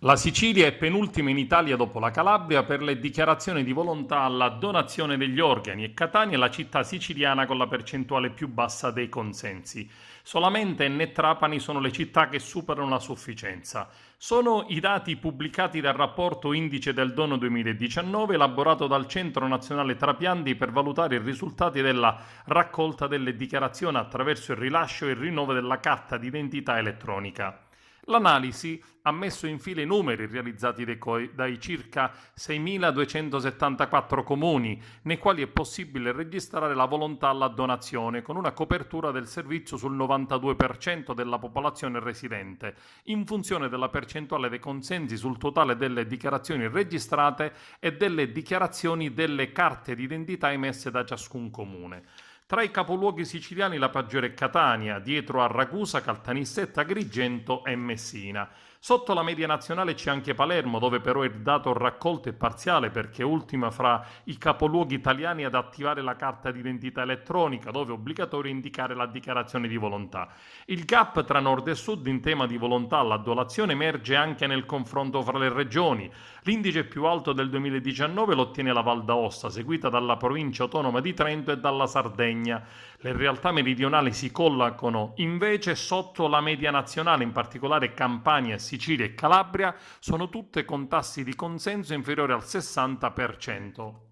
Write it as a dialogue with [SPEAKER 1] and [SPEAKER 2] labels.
[SPEAKER 1] La Sicilia è penultima in Italia dopo la Calabria per le dichiarazioni di volontà alla donazione degli organi e Catania è la città siciliana con la percentuale più bassa dei consensi. Solamente Enna e Trapani sono le città che superano la sufficienza. Sono i dati pubblicati dal rapporto Indice del Dono 2019 elaborato dal Centro Nazionale Trapianti per valutare i risultati della raccolta delle dichiarazioni attraverso il rilascio e il rinnovo della carta d'identità elettronica. L'analisi ha messo in fila i numeri realizzati dai circa 6.274 comuni, nei quali è possibile registrare la volontà alla donazione, con una copertura del servizio sul 92% della popolazione residente, in funzione della percentuale dei consensi sul totale delle dichiarazioni registrate e delle dichiarazioni delle carte d'identità emesse da ciascun comune. Tra i capoluoghi siciliani la peggiore è Catania, dietro a Ragusa, Caltanissetta, Agrigento e Messina. Sotto la media nazionale c'è anche Palermo, dove però il dato raccolto è parziale perché è ultima fra i capoluoghi italiani ad attivare la carta d'identità elettronica, dove è obbligatorio indicare la dichiarazione di volontà. Il gap tra nord e sud in tema di volontà alla donazione emerge anche nel confronto fra le regioni. L'indice più alto del 2019 lo ottiene la Val d'Aosta, seguita dalla provincia autonoma di Trento e dalla Sardegna. Le realtà meridionali si collocano invece sotto la media nazionale, in particolare Campania, Sicilia e Calabria sono tutte con tassi di consenso inferiori al 60%.